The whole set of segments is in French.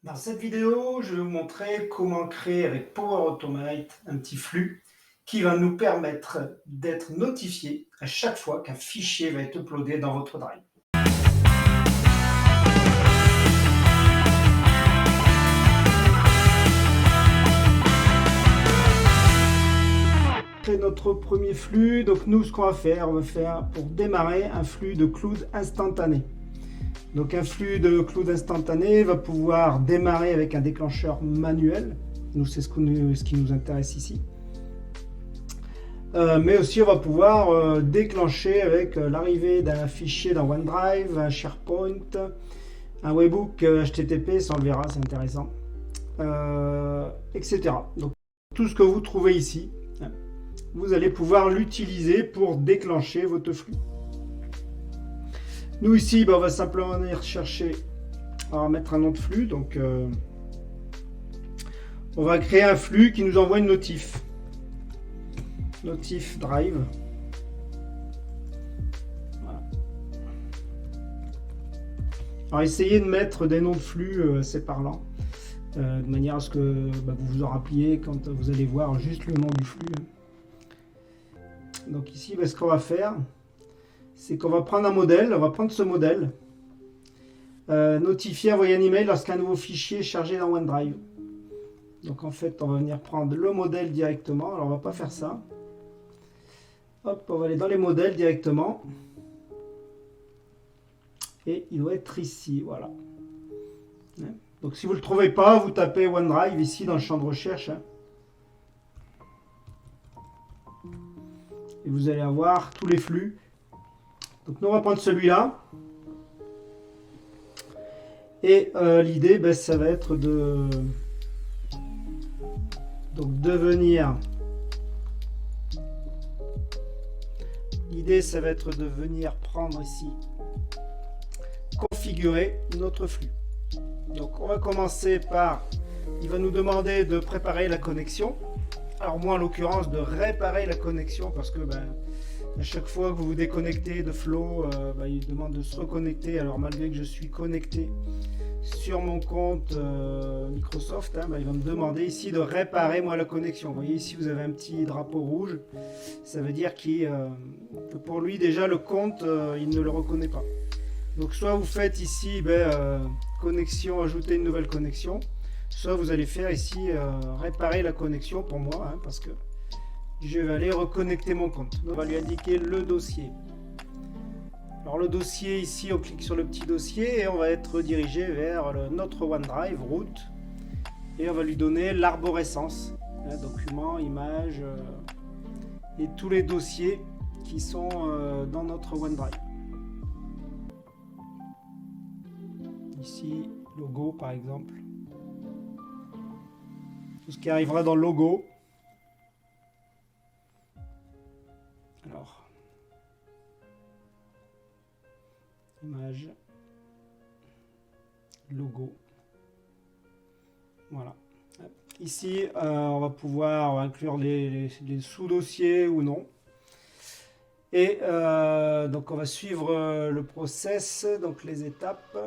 Dans cette vidéo, je vais vous montrer comment créer avec Power Automate un petit flux qui va nous permettre d'être notifié à chaque fois qu'un fichier va être uploadé dans votre Drive. Créer notre premier flux, donc nous ce qu'on va faire, pour démarrer un flux de cloud instantané. Donc un flux de cloud instantané va pouvoir démarrer avec un déclencheur manuel. Nous, c'est ce qui nous intéresse ici. Mais aussi on va pouvoir déclencher avec l'arrivée d'un fichier dans OneDrive, un SharePoint, un webhook HTTP, ça on le verra, c'est intéressant, etc. Donc tout ce que vous trouvez ici, vous allez pouvoir l'utiliser pour déclencher votre flux. Nous ici, on va simplement venir chercher, on va mettre un nom de flux, donc on va créer un flux qui nous envoie une notif. Notif Drive. Voilà. Alors essayez de mettre des noms de flux assez parlants, de manière à ce que vous vous en rappeliez quand vous allez voir juste le nom du flux. Donc ici, ce qu'on va faire, c'est qu'on va prendre un modèle, on va prendre ce modèle, notifier, envoyer un email lorsqu'un nouveau fichier est chargé dans OneDrive. Donc en fait, on va venir prendre le modèle directement. Alors on va pas faire ça. Hop, on va aller dans les modèles directement. Et il doit être ici, voilà. Donc si vous ne le trouvez pas, vous tapez OneDrive ici dans le champ de recherche. Et vous allez avoir tous les flux. Donc nous on va prendre celui-là. Et l'idée, ça va être de venir. L'idée, ça va être de venir prendre ici, configurer notre flux. Donc on va commencer par, il va nous demander de préparer la connexion. Alors moi en l'occurrence de réparer la connexion parce que à chaque fois que vous vous déconnectez de Flow, il demande de se reconnecter. Alors malgré que je suis connecté sur mon compte Microsoft, il va me demander ici de réparer moi la connexion. Vous voyez ici vous avez un petit drapeau rouge, ça veut dire que pour lui déjà le compte il ne le reconnaît pas. Donc soit vous faites ici connexion, ajouter une nouvelle connexion, soit vous allez faire ici réparer la connexion pour moi, parce que je vais aller reconnecter mon compte. Donc, on va lui indiquer le dossier. Alors le dossier ici, on clique sur le petit dossier et on va être redirigé vers notre OneDrive, route, et on va lui donner l'arborescence, documents, images et tous les dossiers qui sont dans notre OneDrive. Ici, logo par exemple. Tout ce qui arrivera dans le logo. Alors, image, logo, voilà. Ici, on va pouvoir inclure les sous-dossiers ou non. Et donc, on va suivre le process, donc les étapes.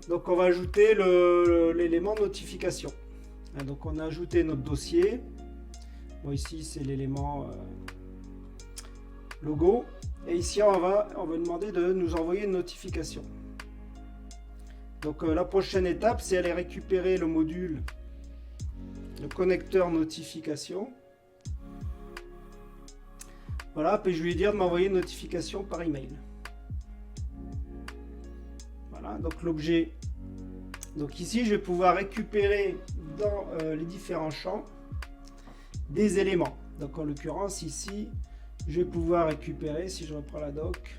Donc, on va ajouter l'élément notification. Donc, on a ajouté notre dossier. Bon, ici, c'est l'élément logo. Et ici, on va demander de nous envoyer une notification. Donc, la prochaine étape, c'est aller récupérer le module, le connecteur notification. Voilà, puis je vais lui dire de m'envoyer une notification par email. Voilà, donc l'objet. Donc ici, je vais pouvoir récupérer dans les différents champs des éléments. Donc en l'occurrence ici, je vais pouvoir récupérer, si je reprends la doc,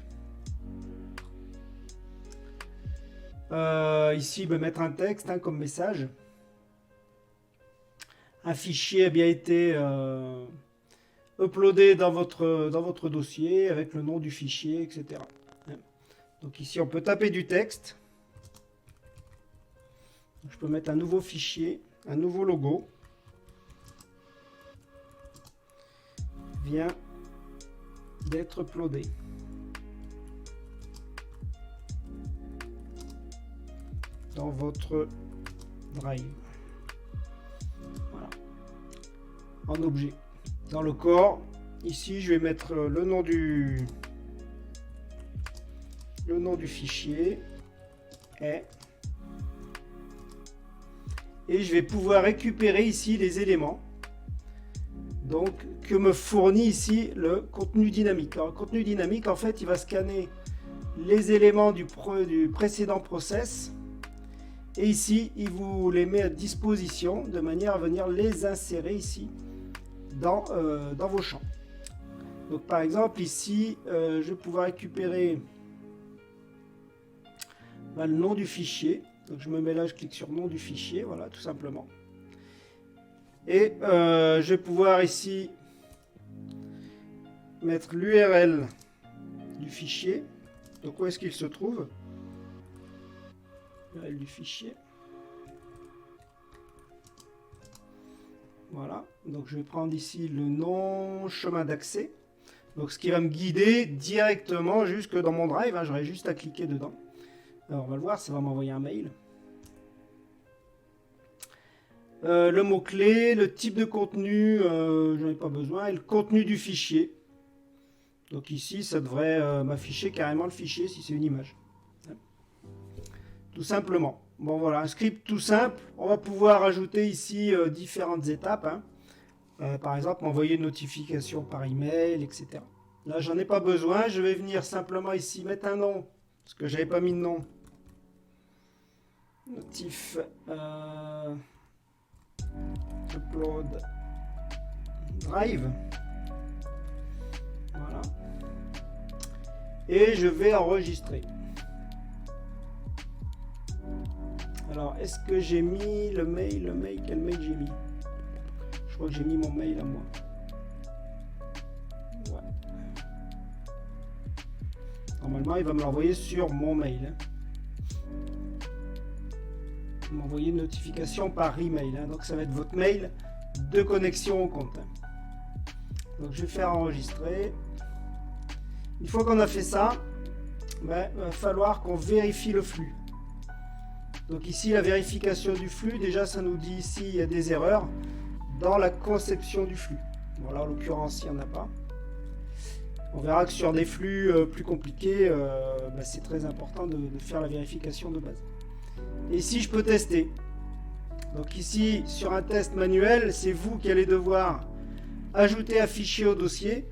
ici mettre un texte comme message. Un fichier a bien été uploadé dans votre dossier avec le nom du fichier, etc. Donc ici on peut taper du texte. Je peux mettre un nouveau fichier, un nouveau logo. Vient d'être uploadé. dans votre Drive. Voilà. En objet. Dans le corps, ici, je vais mettre le nom du fichier et je vais pouvoir récupérer ici les éléments donc que me fournit ici le contenu dynamique. Alors, le contenu dynamique, en fait, il va scanner les éléments du précédent process et ici, il vous les met à disposition de manière à venir les insérer ici dans vos champs. Donc, par exemple, ici, je vais pouvoir récupérer le nom du fichier. Donc, je me mets là, je clique sur nom du fichier, voilà, tout simplement. Et je vais pouvoir ici mettre l'URL du fichier. Donc, où est-ce qu'il se trouve? L'URL du fichier. Voilà. Donc, je vais prendre ici le nom chemin d'accès. Donc, ce qui va me guider directement jusque dans mon Drive. Hein, j'aurai juste à cliquer dedans. Alors, on va le voir, ça va m'envoyer un mail. Le mot-clé, le type de contenu, je n'en ai pas besoin, et le contenu du fichier. Donc ici, ça devrait m'afficher carrément le fichier si c'est une image. Tout simplement. Bon voilà, un script tout simple. On va pouvoir ajouter ici différentes étapes. Hein. Par exemple, m'envoyer une notification par email, etc. Là, j'en ai pas besoin. Je vais venir simplement ici mettre un nom, parce que j'avais pas mis de nom. Notif. Upload Drive. Voilà. Et je vais enregistrer. Alors, est-ce que j'ai mis le mail? Quel mail j'ai mis? Je crois que j'ai mis mon mail à moi. Ouais. Normalement, il va me l'envoyer sur mon mail. M'envoyer une notification par email. Hein. Donc ça va être votre mail de connexion au compte. Donc je vais faire enregistrer. Une fois qu'on a fait ça, il va falloir qu'on vérifie le flux. Donc ici la vérification du flux, déjà ça nous dit ici il y a des erreurs dans la conception du flux. Bon là en l'occurrence il n'y en a pas. On verra que sur des flux plus compliqués, c'est très important de faire la vérification de base. Et ici, je peux tester. Donc ici, sur un test manuel, c'est vous qui allez devoir ajouter un fichier au dossier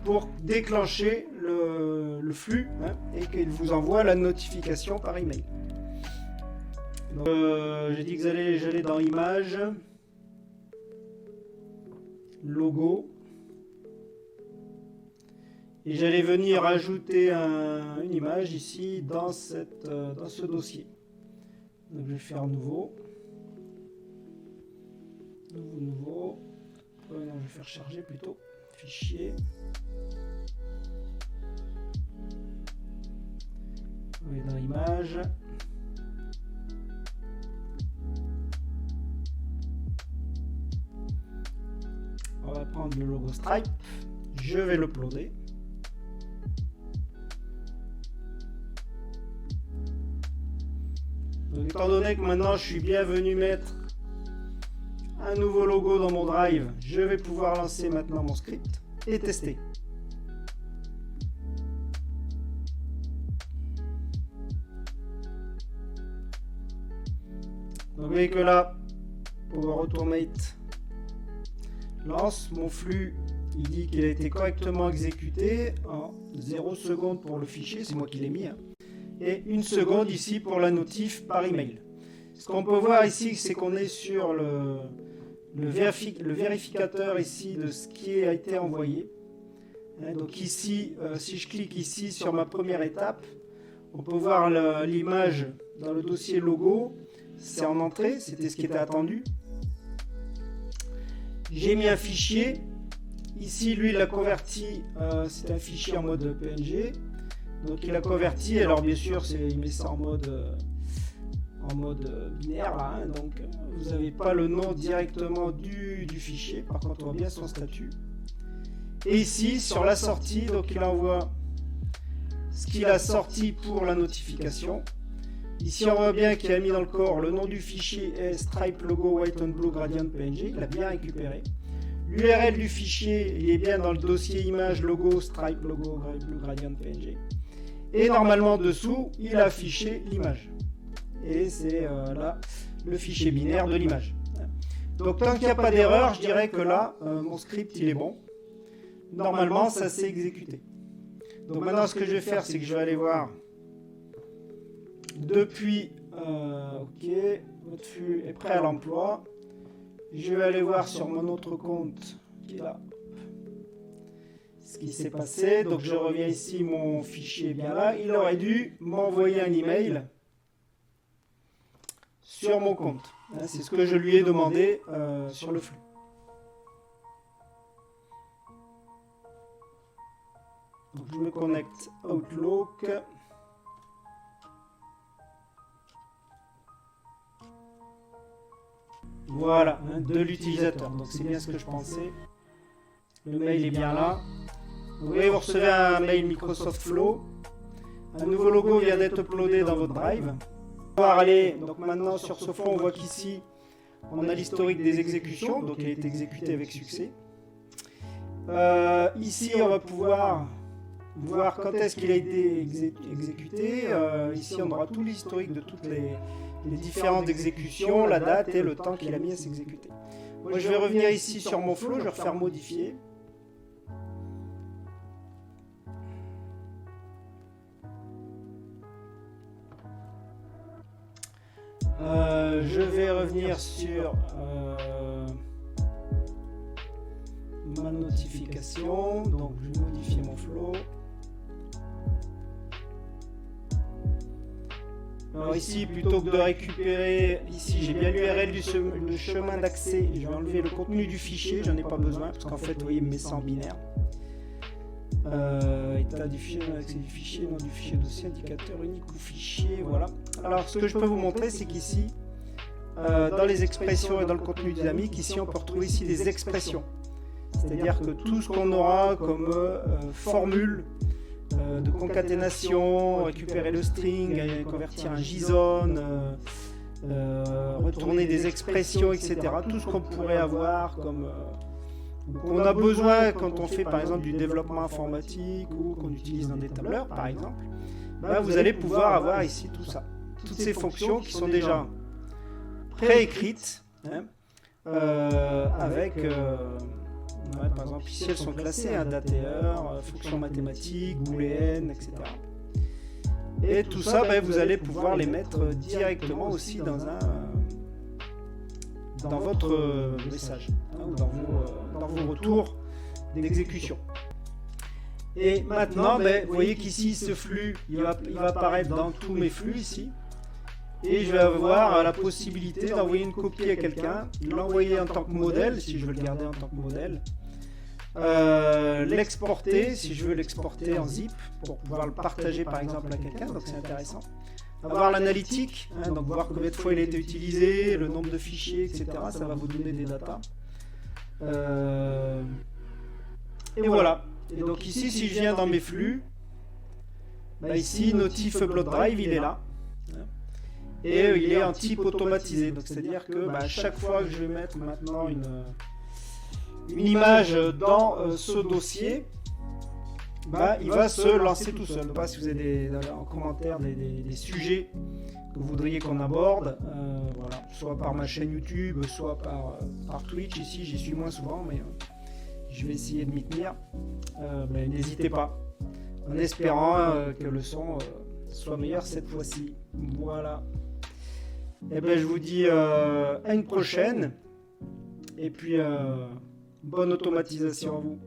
pour déclencher le flux hein, et qu'il vous envoie la notification par email. J'ai dit que j'allais dans Images, Logo, et j'allais venir ajouter une image ici dans ce dossier. Donc je vais faire nouveau. Non, je vais faire charger plutôt. Fichier. On est dans Images. On va prendre le logo Stripe. Je vais l'uploader. Donc, étant donné que maintenant je suis bien venu mettre un nouveau logo dans mon Drive, je vais pouvoir lancer maintenant mon script et tester. Donc, vous voyez que là, Power Automate lance mon flux. Il dit qu'il a été correctement exécuté en 0 secondes pour le fichier, c'est moi qui l'ai mis. Hein. Et 1 seconde ici pour la notif par email. Ce qu'on peut voir ici, c'est qu'on est sur le vérificateur ici de ce qui a été envoyé. Donc ici, si je clique ici sur ma première étape, on peut voir l'image dans le dossier logo. C'est en entrée, c'était ce qui était attendu. J'ai mis un fichier. Ici, lui, il l'a converti. C'est un fichier en mode PNG. Donc il a converti, alors bien sûr il met ça en mode binaire là, hein, donc vous n'avez pas le nom directement du fichier, par contre on voit bien son statut. Et ici sur la sortie, donc il envoie ce qu'il a sorti pour la notification. Ici, on voit bien qu'il a mis dans le corps le nom du fichier est stripe logo white on blue gradient PNG. Il l'a bien récupéré. L'URL du fichier, il est bien dans le dossier image logo stripe logo blue gradient PNG. Et normalement, dessous, il a affiché l'image. Et c'est là le fichier binaire de l'image. Donc, tant qu'il n'y a pas d'erreur, je dirais que là, mon script, il est bon. Normalement, ça s'est exécuté. Donc maintenant, ce que je vais faire, c'est que je vais aller voir depuis, ok, votre flux est prêt à l'emploi. Je vais aller voir sur mon autre compte qui est là ce qui s'est passé. Donc je reviens ici, mon fichier est bien là. Il aurait dû m'envoyer un email sur mon compte. C'est ce que je lui ai demandé sur le flux. Donc je me connecte Outlook. Voilà, de l'utilisateur. Donc c'est bien ce que je pensais. Le mail est bien là. Vous voyez, vous recevez un mail Microsoft Flow. Un nouveau logo vient d'être uploadé dans votre Drive. On va aller, donc maintenant sur ce fond, on voit qu'ici, on a l'historique des exécutions. Donc il a été exécuté avec succès. Ici, on va pouvoir voir quand est-ce qu'il a été exécuté. Ici, on aura tout l'historique de toutes les différentes exécutions, la date et le temps qu'il a mis à s'exécuter. Moi, je vais revenir ici sur mon flow, je vais refaire modifier. Je vais revenir sur ma notification, donc je vais modifier mon flow. Alors ici, plutôt que de récupérer, ici j'ai bien l'URL du chemin d'accès, je vais enlever le contenu du fichier, j'en ai pas besoin, parce qu'en fait, vous voyez, il me met ça en binaire. État du fichier, accès du fichier, nom du fichier dossier, indicateur unique ou fichier, voilà. Alors ce que je peux vous montrer, c'est qu'ici, dans les expressions et dans le contenu dynamique, ici on peut retrouver ici des expressions. C'est-à-dire que tout ce qu'on aura comme formule de concaténation, récupérer le string, convertir un JSON, retourner des expressions, etc. Tout ce qu'on pourrait avoir comme qu'on a besoin quand on fait par exemple du développement informatique ou qu'on utilise dans des tableurs par exemple, ben, vous allez pouvoir avoir ici tout ça. Toutes ces fonctions qui sont déjà préécrites hein, avec ouais, par exemple ici elles sont classées, hein, date et heure, fonctions mathématiques, booléennes, etc. Et tout ça, ben, vous allez pouvoir les mettre directement aussi dans votre message, hein, ou dans vos retours d'exécution. Et maintenant, ben, vous voyez qu'ici, ce flux, il va apparaître dans tous mes flux ici. Et je vais avoir la possibilité d'envoyer une copie à quelqu'un, l'envoyer en tant que modèle, si je veux le garder en tant que modèle, l'exporter, si je veux l'exporter en zip, pour pouvoir le partager par exemple à quelqu'un, donc c'est intéressant. Avoir l'analytique, hein, donc voir combien de fois il a été utilisé, le nombre de fichiers, etc. Ça va vous donner des datas. Et voilà. Et donc ici, si je viens dans mes flux, bah ici, Notif Upload Drive, il est là. Et il est en type automatisé. Donc c'est-à-dire que bah, à chaque fois que je vais mettre maintenant une image dans ce dossier, bah, il va se lancer tout seul. Je ne sais pas si vous avez en commentaire des sujets que vous voudriez qu'on aborde, voilà. Soit par ma chaîne YouTube, soit par Twitch. Ici, j'y suis moins souvent, mais je vais essayer de m'y tenir. Ben, n'hésitez pas, en espérant que le son soit meilleur cette fois-ci. Voilà. Et ben, je vous dis à une prochaine. Et puis, bonne automatisation à vous.